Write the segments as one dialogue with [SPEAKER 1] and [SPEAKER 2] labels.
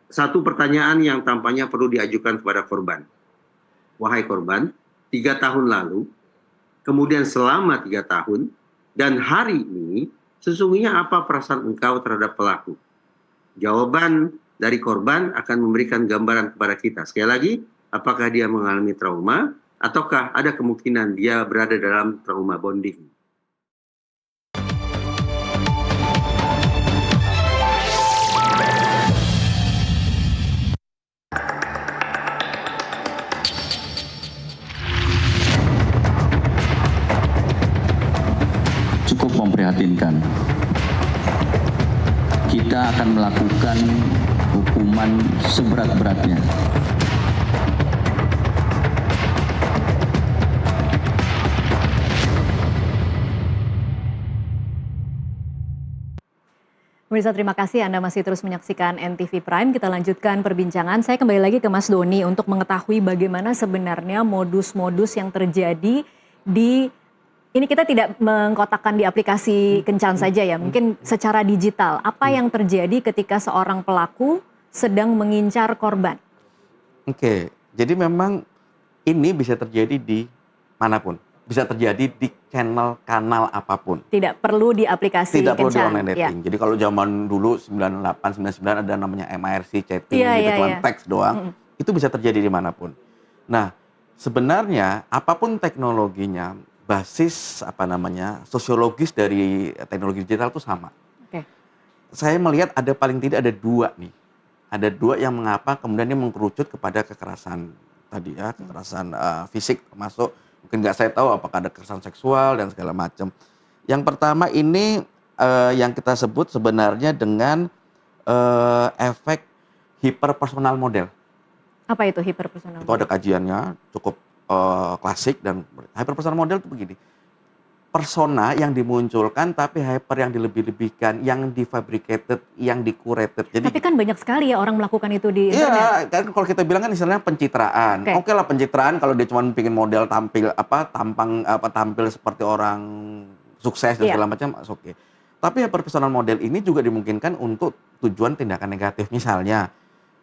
[SPEAKER 1] satu pertanyaan yang tampaknya perlu diajukan kepada korban. Wahai korban, 3 tahun lalu, kemudian selama 3 tahun, dan hari ini, sesungguhnya apa perasaan engkau terhadap pelaku? Jawaban dari korban akan memberikan gambaran kepada kita. Sekali lagi, apakah dia mengalami trauma, ataukah ada kemungkinan dia berada dalam trauma bonding.
[SPEAKER 2] Cukup memprihatinkan. Kita akan melakukan hukuman seberat-beratnya.
[SPEAKER 3] Pemirsa, terima kasih Anda masih terus menyaksikan NTV Prime. Kita lanjutkan perbincangan. Saya kembali lagi ke Mas Doni untuk mengetahui bagaimana sebenarnya modus-modus yang terjadi di... Ini kita tidak mengkotakkan di aplikasi Kencan saja ya, mungkin secara digital. Apa yang terjadi ketika seorang pelaku sedang mengincar korban?
[SPEAKER 4] Oke, jadi memang ini bisa terjadi di manapun. Bisa terjadi di kanal apapun.
[SPEAKER 3] Tidak perlu di aplikasi
[SPEAKER 4] Tidak perlu di
[SPEAKER 3] Kencan.
[SPEAKER 4] online dating. Jadi kalau zaman dulu 98, 99 ada namanya MIRC chatting gitu, cuma teks doang. Itu bisa terjadi dimanapun. Nah, sebenarnya apapun teknologinya, basis sosiologis dari teknologi digital itu sama. Saya melihat ada paling tidak ada dua nih. Ada dua yang mengapa kemudian dia mengkerucut kepada kekerasan tadi ya, kekerasan fisik termasuk mungkin nggak saya tahu apakah ada kekerasan seksual dan segala macam. Yang pertama ini yang kita sebut sebenarnya dengan efek hiperpersonal model.
[SPEAKER 3] Apa itu hiperpersonal?
[SPEAKER 4] Itu ada kajiannya cukup klasik, dan hyperpersonal model itu begini. Persona yang dimunculkan tapi hyper yang dilebih-lebihkan, yang difabricated, yang dicurated. Jadi,
[SPEAKER 3] tapi kan banyak sekali ya orang melakukan itu di internet.
[SPEAKER 4] Iya, kan kalau kita bilang kan istilahnya pencitraan. Oke lah pencitraan kalau dia cuma bikin model tampil seperti orang sukses dan segala macam, oke. Tapi hyperpersonal model ini juga dimungkinkan untuk tujuan tindakan negatif. Misalnya,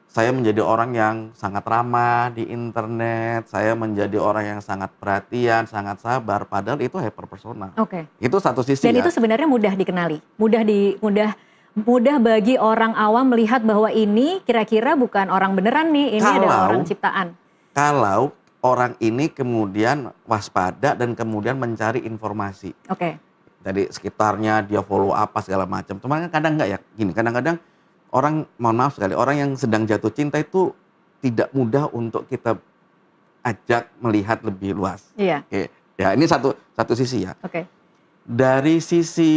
[SPEAKER 4] saya menjadi orang yang sangat ramah di internet, saya menjadi orang yang sangat perhatian, sangat sabar, padahal itu hyperpersonal. Itu satu sisi.
[SPEAKER 3] Dan itu sebenarnya mudah dikenali, mudah bagi orang awam melihat bahwa ini kira-kira bukan orang beneran nih, ini adalah orang ciptaan.
[SPEAKER 4] Kalau orang ini kemudian waspada dan kemudian mencari informasi. Dari sekitarnya dia follow apa segala macam. Cuman kadang enggak ya, gini, kadang-kadang orang, mohon maaf sekali, orang yang sedang jatuh cinta itu tidak mudah untuk kita ajak melihat lebih luas. Oke. Ya, ini satu sisi ya. Dari sisi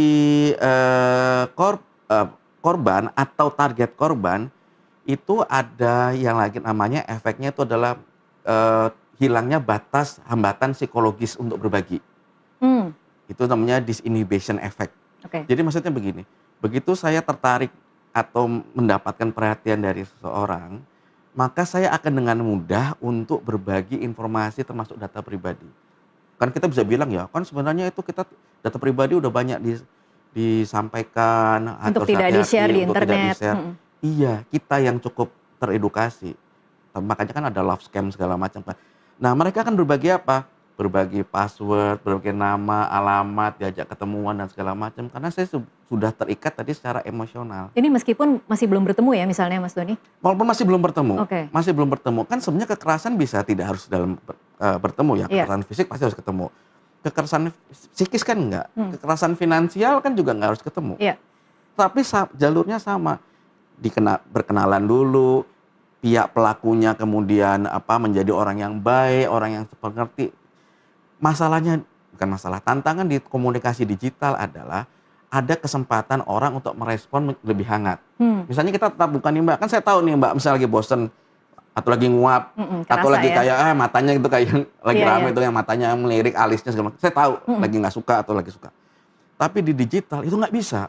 [SPEAKER 4] korban atau target korban, itu ada yang lagi namanya efeknya itu adalah hilangnya batas hambatan psikologis untuk berbagi. Itu namanya disinhibition effect. Jadi maksudnya begini, begitu saya tertarik atau mendapatkan perhatian dari seseorang, maka saya akan dengan mudah untuk berbagi informasi termasuk data pribadi. Kan kita bisa bilang ya, kan sebenarnya itu kita data pribadi udah banyak disampaikan
[SPEAKER 3] untuk tidak di-share di internet.
[SPEAKER 4] Iya, kita yang cukup teredukasi. Makanya kan ada love scam segala macam. Nah, mereka akan berbagi apa? Berbagi password, berbagi nama, alamat, diajak ketemuan dan segala macam. Karena saya sudah terikat tadi secara emosional.
[SPEAKER 3] Ini meskipun masih belum bertemu ya misalnya Mas Doni?
[SPEAKER 4] Walaupun masih belum bertemu. Masih belum bertemu. Kan sebenarnya kekerasan bisa tidak harus dalam bertemu ya. Kekerasan fisik pasti harus ketemu. Kekerasan psikis kan enggak. Kekerasan finansial kan juga enggak harus ketemu. Tapi jalurnya sama. Berkenalan dulu, pihak pelakunya kemudian menjadi orang yang baik, orang yang pengerti. Masalahnya, bukan masalah, tantangan di komunikasi digital adalah ada kesempatan orang untuk merespon lebih hangat. Misalnya kita tetap bukan nih Mbak, kan saya tahu nih Mbak misalnya lagi bosen atau lagi nguap atau lagi kayak matanya itu kayak lagi rame itu yang matanya melirik, alisnya segala macam. Saya tahu lagi nggak suka atau lagi suka. Tapi di digital itu nggak bisa.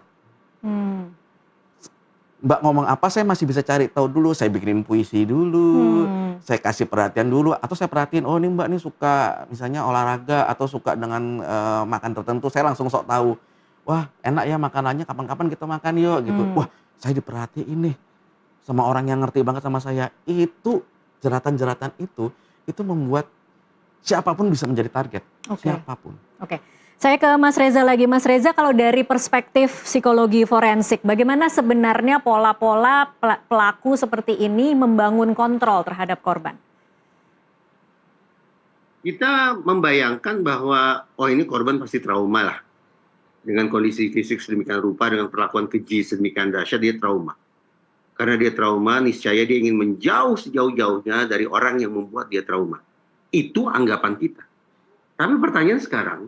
[SPEAKER 4] Mbak ngomong apa saya masih bisa cari tahu dulu, saya bikinin puisi dulu, saya kasih perhatian dulu, atau saya perhatiin, oh ini Mbak nih suka misalnya olahraga atau suka dengan makan tertentu, saya langsung sok tahu, wah enak ya makanannya, kapan-kapan kita makan yuk gitu, wah saya diperhatiin nih, sama orang yang ngerti banget sama saya, itu jeratan-jeratan itu membuat siapapun bisa menjadi target, siapapun.
[SPEAKER 3] Oke. Saya ke Mas Reza lagi. Mas Reza, kalau dari perspektif psikologi forensik, bagaimana sebenarnya pola-pola pelaku seperti ini membangun kontrol terhadap korban?
[SPEAKER 1] Kita membayangkan bahwa, oh ini korban pasti trauma lah. Dengan kondisi fisik sedemikian rupa, dengan perlakuan keji sedemikian dahsyat, dia trauma. Karena dia trauma, niscaya dia ingin menjauh sejauh-jauhnya dari orang yang membuat dia trauma. Itu anggapan kita. Tapi pertanyaan sekarang,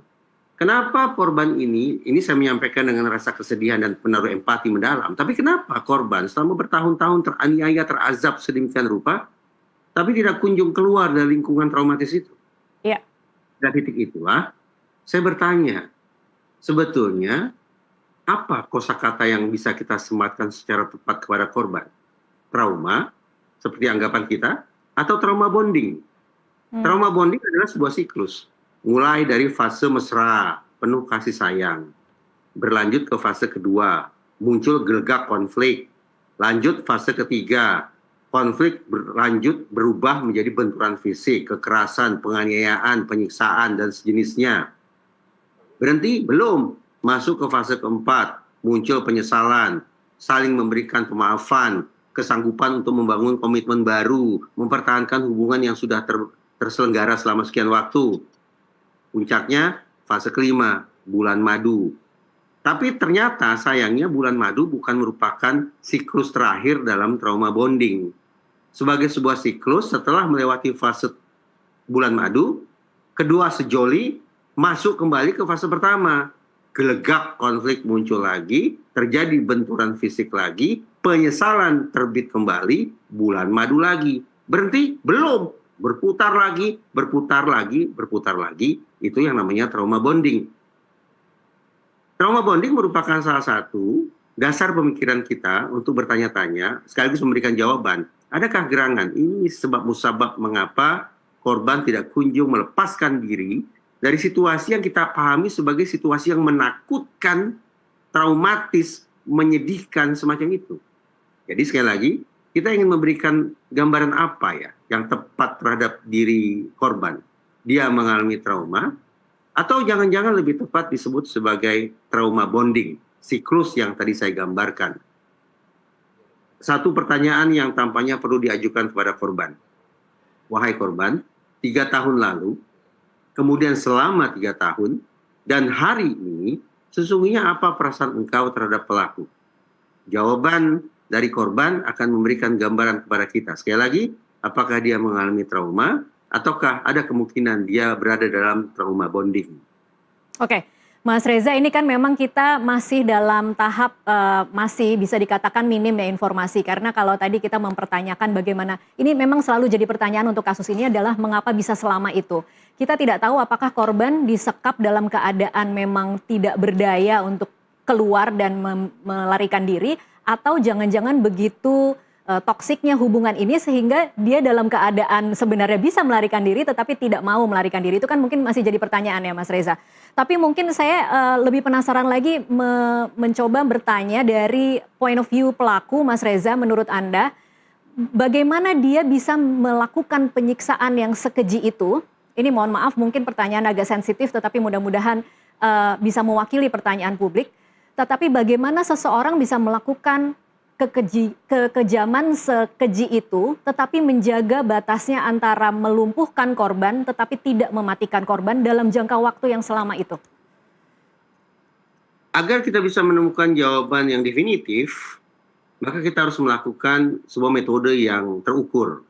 [SPEAKER 1] kenapa korban ini saya menyampaikan dengan rasa kesedihan dan menaruh empati mendalam, tapi kenapa korban selama bertahun-tahun teraniaya, terazab sedemikian rupa, tapi tidak kunjung keluar dari lingkungan traumatis itu?
[SPEAKER 3] Iya.
[SPEAKER 1] Dari titik itulah, saya bertanya, sebetulnya apa kosakata yang bisa kita sematkan secara tepat kepada korban? Trauma, seperti anggapan kita, atau trauma bonding? Trauma bonding adalah sebuah siklus. Mulai dari fase mesra, penuh kasih sayang. Berlanjut ke fase kedua, muncul gelegak konflik. Lanjut fase ketiga, konflik berlanjut berubah menjadi benturan fisik, kekerasan, penganiayaan, penyiksaan, dan sejenisnya. Berhenti? Belum. Masuk ke fase keempat, muncul penyesalan, saling memberikan pemaafan, kesanggupan untuk membangun komitmen baru, mempertahankan hubungan yang sudah terselenggara selama sekian waktu. Puncaknya fase kelima, bulan madu. Tapi ternyata sayangnya bulan madu bukan merupakan siklus terakhir dalam trauma bonding. Sebagai sebuah siklus, setelah melewati fase bulan madu, kedua sejoli masuk kembali ke fase pertama. Gelegak konflik muncul lagi, terjadi benturan fisik lagi, penyesalan terbit kembali, bulan madu lagi. Berhenti? Belum. Berputar lagi, berputar lagi, berputar lagi. Itu yang namanya trauma bonding. Trauma bonding merupakan salah satu dasar pemikiran kita untuk bertanya-tanya, sekaligus memberikan jawaban. Adakah gerangan ini sebab musabab mengapa korban tidak kunjung melepaskan diri dari situasi yang kita pahami sebagai situasi yang menakutkan, traumatis, menyedihkan semacam itu. Jadi sekali lagi, kita ingin memberikan gambaran apa ya yang tepat terhadap diri korban. Dia mengalami trauma, atau jangan-jangan lebih tepat disebut sebagai trauma bonding, siklus yang tadi saya gambarkan. Satu pertanyaan yang tampaknya perlu diajukan kepada korban. Wahai korban, 3 tahun lalu, kemudian selama 3 tahun, dan hari ini, sesungguhnya apa perasaan engkau terhadap pelaku? Jawaban dari korban akan memberikan gambaran kepada kita. Sekali lagi, apakah dia mengalami trauma, ataukah ada kemungkinan dia berada dalam trauma bonding?
[SPEAKER 3] Oke, Mas Reza, ini kan memang kita masih dalam tahap masih bisa dikatakan minim ya informasi. Karena kalau tadi kita mempertanyakan bagaimana, ini memang selalu jadi pertanyaan untuk kasus ini adalah mengapa bisa selama itu. Kita tidak tahu apakah korban disekap dalam keadaan memang tidak berdaya untuk keluar dan melarikan diri, atau jangan-jangan begitu toksiknya hubungan ini sehingga dia dalam keadaan sebenarnya bisa melarikan diri tetapi tidak mau melarikan diri. Itu kan mungkin masih jadi pertanyaan ya Mas Reza. Tapi mungkin saya lebih penasaran lagi mencoba bertanya dari point of view pelaku, Mas Reza, menurut Anda bagaimana dia bisa melakukan penyiksaan yang sekeji itu? Ini mohon maaf mungkin pertanyaan agak sensitif tetapi mudah-mudahan bisa mewakili pertanyaan publik. Tetapi bagaimana seseorang bisa melakukan kekejaman sekeji itu tetapi menjaga batasnya antara melumpuhkan korban tetapi tidak mematikan korban dalam jangka waktu yang selama itu?
[SPEAKER 1] Agar kita bisa menemukan jawaban yang definitif, maka kita harus melakukan sebuah metode yang terukur.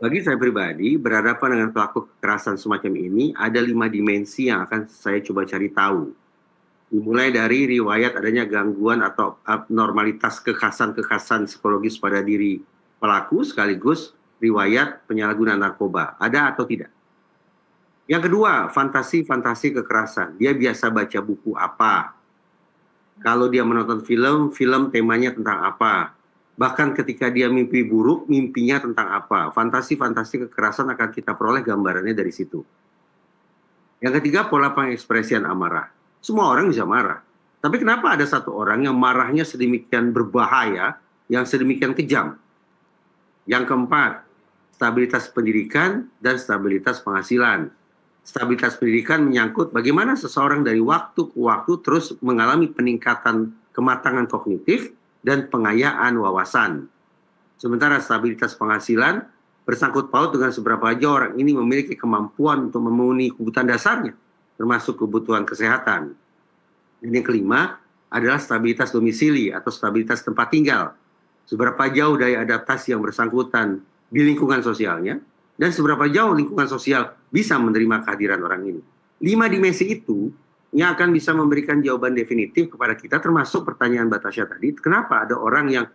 [SPEAKER 1] Bagi saya pribadi, berhadapan dengan pelaku kekerasan semacam ini, ada 5 dimensi yang akan saya coba cari tahu. Dimulai dari riwayat adanya gangguan atau abnormalitas kekhasan-kekhasan psikologis pada diri pelaku, sekaligus riwayat penyalahgunaan narkoba. Ada atau tidak? Yang kedua, fantasi-fantasi kekerasan. Dia biasa baca buku apa? Kalau dia menonton film, film temanya tentang apa? Bahkan ketika dia mimpi buruk, mimpinya tentang apa? Fantasi-fantasi kekerasan akan kita peroleh gambarannya dari situ. Yang ketiga, pola pengekspresian amarah. Semua orang bisa marah. Tapi kenapa ada satu orang yang marahnya sedemikian berbahaya yang sedemikian kejam. Yang keempat, stabilitas pendidikan dan stabilitas penghasilan. Stabilitas pendidikan menyangkut bagaimana seseorang dari waktu ke waktu terus mengalami peningkatan kematangan kognitif dan pengayaan wawasan. Sementara stabilitas penghasilan bersangkut paut dengan seberapa jauh orang ini memiliki kemampuan untuk memenuhi kebutuhan dasarnya, termasuk kebutuhan kesehatan. Dan yang kelima adalah stabilitas domisili atau stabilitas tempat tinggal. Seberapa jauh dari adaptasi yang bersangkutan di lingkungan sosialnya, dan seberapa jauh lingkungan sosial bisa menerima kehadiran orang ini. 5 dimensi itu yang akan bisa memberikan jawaban definitif kepada kita, termasuk pertanyaan Batasya tadi, kenapa ada orang yang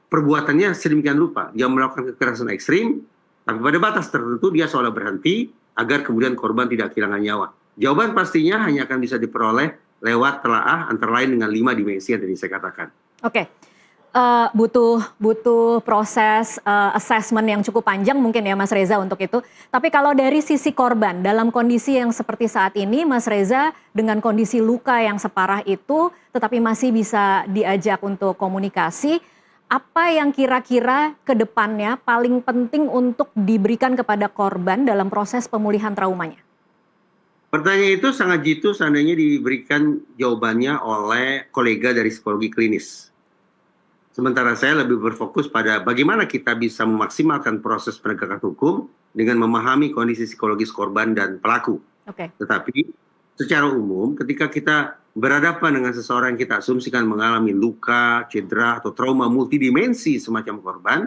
[SPEAKER 1] perbuatannya sedemikian rupa, dia melakukan kekerasan ekstrim, tapi pada batas tertentu dia seolah berhenti agar kemudian korban tidak kehilangan nyawa. Jawaban pastinya hanya akan bisa diperoleh lewat telaah antara lain dengan 5 dimensi yang tadi saya katakan.
[SPEAKER 3] Oke. Butuh proses assessment yang cukup panjang mungkin ya Mas Reza untuk itu. Tapi kalau dari sisi korban dalam kondisi yang seperti saat ini, Mas Reza dengan kondisi luka yang separah itu tetapi masih bisa diajak untuk komunikasi, apa yang kira-kira ke depannya paling penting untuk diberikan kepada korban dalam proses pemulihan traumanya?
[SPEAKER 1] Pertanyaan itu sangat jitu seandainya diberikan jawabannya oleh kolega dari psikologi klinis. Sementara saya lebih berfokus pada bagaimana kita bisa memaksimalkan proses penegakan hukum dengan memahami kondisi psikologis korban dan pelaku. Tetapi secara umum ketika kita berhadapan dengan seseorang yang kita asumsikan mengalami luka, cedera, atau trauma multidimensi semacam korban,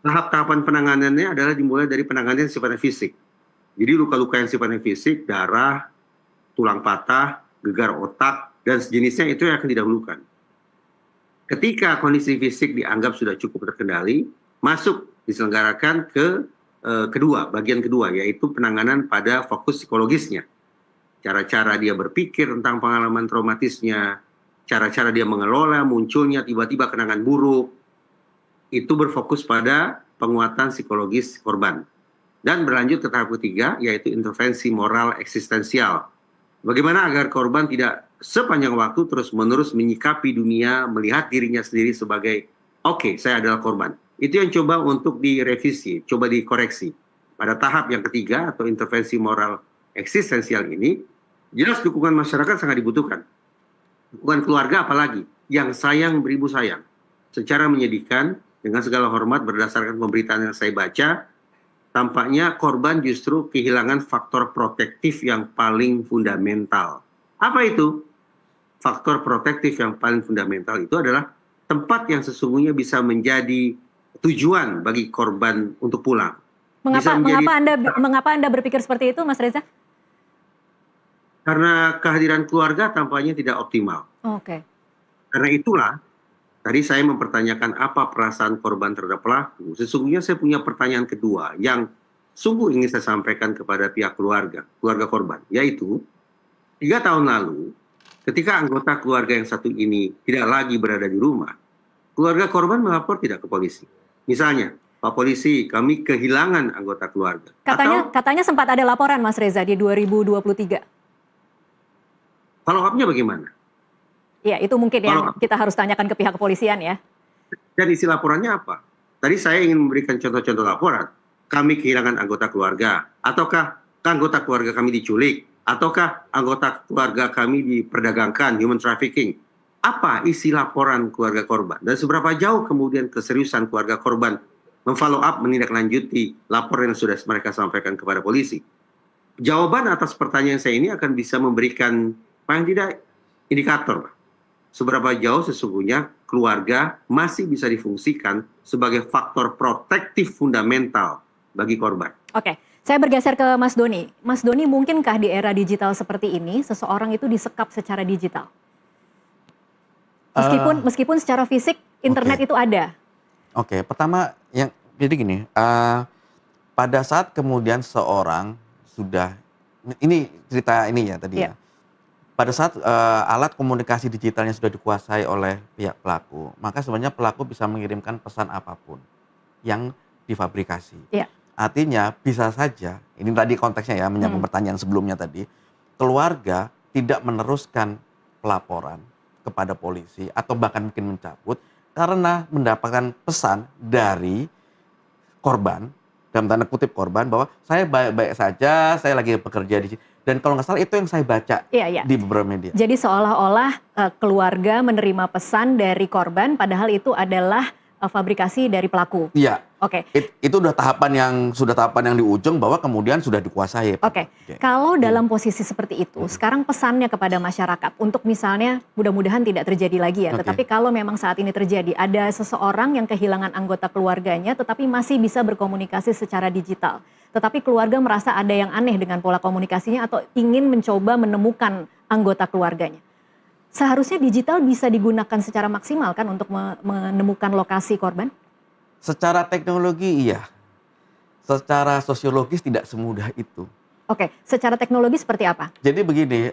[SPEAKER 1] tahap-tahapan penanganannya adalah dimulai dari penanganan yang sifatnya fisik. Jadi luka-luka yang sifatnya fisik, darah, tulang patah, gegar otak, dan sejenisnya itu yang akan didahulukan. Ketika kondisi fisik dianggap sudah cukup terkendali, masuk diselenggarakan ke bagian kedua, yaitu penanganan pada fokus psikologisnya. Cara-cara dia berpikir tentang pengalaman traumatisnya, cara-cara dia mengelola munculnya tiba-tiba kenangan buruk, itu berfokus pada penguatan psikologis korban. Dan berlanjut ke tahap ketiga, yaitu intervensi moral eksistensial. Bagaimana agar korban tidak sepanjang waktu terus-menerus menyikapi dunia, melihat dirinya sendiri sebagai, oke, saya adalah korban. Itu yang coba untuk direvisi, coba dikoreksi. Pada tahap yang ketiga atau intervensi moral eksistensial ini, jelas dukungan masyarakat sangat dibutuhkan. Dukungan keluarga apalagi, yang sayang beribu sayang. Secara menyedihkan, dengan segala hormat berdasarkan pemberitaan yang saya baca, tampaknya korban justru kehilangan faktor protektif yang paling fundamental. Apa itu? Faktor protektif yang paling fundamental itu adalah tempat yang sesungguhnya bisa menjadi tujuan bagi korban untuk pulang.
[SPEAKER 3] Mengapa Anda berpikir seperti itu, Mas Reza?
[SPEAKER 1] Karena kehadiran keluarga tampaknya tidak optimal. Karena itulah, tadi saya mempertanyakan apa perasaan korban terhadap pelaku. Sesungguhnya saya punya pertanyaan kedua yang sungguh ingin saya sampaikan kepada pihak keluarga korban. Yaitu, 3 tahun lalu, ketika anggota keluarga yang satu ini tidak lagi berada di rumah, keluarga korban melapor tidak ke polisi. Misalnya, Pak Polisi, kami kehilangan anggota keluarga.
[SPEAKER 3] Katanya sempat ada laporan Mas Reza di 2023.
[SPEAKER 1] Follow up-nya bagaimana?
[SPEAKER 3] Ya, itu mungkin yang kita harus tanyakan ke pihak kepolisian ya.
[SPEAKER 1] Dan isi laporannya apa? Tadi saya ingin memberikan contoh-contoh laporan. Kami kehilangan anggota keluarga, ataukah anggota keluarga kami diculik, ataukah anggota keluarga kami diperdagangkan, human trafficking. Apa isi laporan keluarga korban? Dan seberapa jauh kemudian keseriusan keluarga korban memfollow up, menindaklanjuti laporan yang sudah mereka sampaikan kepada polisi? Jawaban atas pertanyaan saya ini akan bisa memberikan paling tidak indikator seberapa jauh sesungguhnya keluarga masih bisa difungsikan sebagai faktor protektif fundamental bagi korban.
[SPEAKER 3] Saya bergeser ke Mas Doni. Mas Doni, mungkinkah di era digital seperti ini seseorang itu disekap secara digital? Meskipun secara fisik internet itu ada.
[SPEAKER 4] Pertama jadi gini, pada saat kemudian seorang sudah, ini cerita ini ya tadi ya. Pada saat alat komunikasi digitalnya sudah dikuasai oleh pihak pelaku, maka sebenarnya pelaku bisa mengirimkan pesan apapun yang difabrikasi. Artinya bisa saja, ini tadi konteksnya ya, menyambung pertanyaan sebelumnya tadi, keluarga tidak meneruskan pelaporan kepada polisi atau bahkan mungkin mencabut karena mendapatkan pesan dari korban, dalam tanda kutip korban, bahwa saya baik-baik saja, saya lagi bekerja di sini. Dan kalau nggak salah itu yang saya baca di beberapa media.
[SPEAKER 3] Jadi seolah-olah keluarga menerima pesan dari korban, padahal itu adalah fabrikasi dari pelaku.
[SPEAKER 4] Iya.
[SPEAKER 3] Oke.
[SPEAKER 4] Itu sudah tahapan yang di ujung bahwa kemudian sudah dikuasai.
[SPEAKER 3] Oke. Kalau dalam posisi seperti itu, sekarang pesannya kepada masyarakat untuk misalnya mudah-mudahan tidak terjadi lagi ya. Tetapi kalau memang saat ini terjadi, ada seseorang yang kehilangan anggota keluarganya, tetapi masih bisa berkomunikasi secara digital. Tetapi keluarga merasa ada yang aneh dengan pola komunikasinya atau ingin mencoba menemukan anggota keluarganya. Seharusnya digital bisa digunakan secara maksimal kan untuk menemukan lokasi korban?
[SPEAKER 4] Secara teknologi iya. Secara sosiologis tidak semudah itu.
[SPEAKER 3] Oke, secara teknologi seperti apa?
[SPEAKER 4] Jadi begini,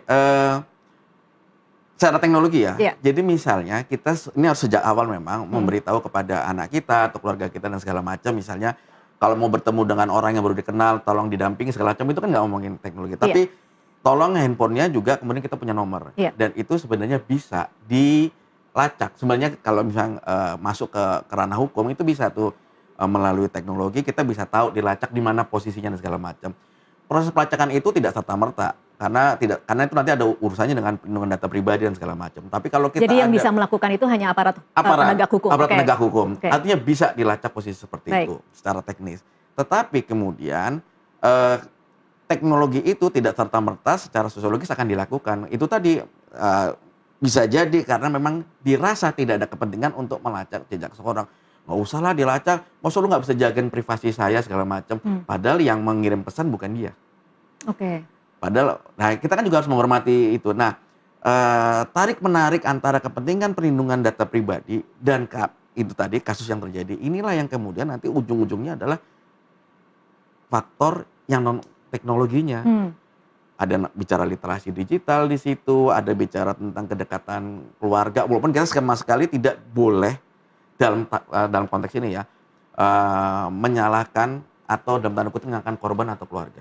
[SPEAKER 4] secara teknologi ya. Jadi misalnya kita ini harus sejak awal memang memberitahu kepada anak kita atau keluarga kita dan segala macam. Misalnya kalau mau bertemu dengan orang yang baru dikenal, tolong didampingi segala macam, itu kan nggak ngomongin teknologi. Tapi tolong handphonenya juga kemudian kita punya nomor. Dan itu sebenarnya bisa dilacak. Sebenarnya kalau misalnya masuk ke ranah hukum itu bisa tuh melalui teknologi kita bisa tahu dilacak di mana posisinya dan segala macam. Proses pelacakan itu tidak serta-merta karena itu nanti ada urusannya dengan perlindungan data pribadi dan segala macam. Tapi kalau kita
[SPEAKER 3] jadi yang bisa melakukan itu hanya aparat penegak hukum.
[SPEAKER 4] Penegak hukum. Artinya bisa dilacak posisi seperti itu secara teknis. Tetapi kemudian teknologi itu tidak serta-merta secara sosiologis akan dilakukan. Itu tadi bisa jadi karena memang dirasa tidak ada kepentingan untuk melacak jejak seseorang. Nggak usah lah dilacak, maksud lu nggak bisa jagain privasi saya segala macam. Padahal yang mengirim pesan bukan dia. Padahal, nah kita kan juga harus menghormati itu. Nah, tarik-menarik antara kepentingan perlindungan data pribadi dan itu tadi kasus yang terjadi. Inilah yang kemudian nanti ujung-ujungnya adalah faktor yang non teknologinya. Ada bicara literasi digital di situ, ada bicara tentang kedekatan keluarga. Walaupun kita sama sekali tidak boleh dalam konteks ini ya menyalahkan atau dalam tanda kutip menyalahkan korban atau keluarga.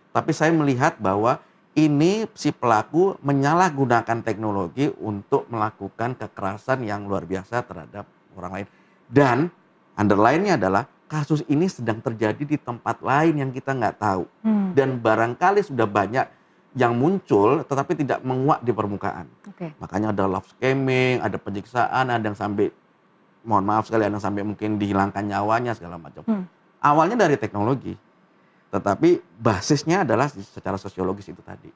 [SPEAKER 4] Tapi saya melihat bahwa ini si pelaku menyalahgunakan teknologi untuk melakukan kekerasan yang luar biasa terhadap orang lain. Dan underline-nya adalah kasus ini sedang terjadi di tempat lain yang kita nggak tahu. Dan barangkali sudah banyak yang muncul tetapi tidak menguak di permukaan. Makanya ada love scamming, ada penyiksaan, ada yang sampai, mohon maaf sekali, ada yang sampai mungkin dihilangkan nyawanya segala macam. Awalnya dari teknologi, tetapi basisnya adalah secara sosiologis itu tadi.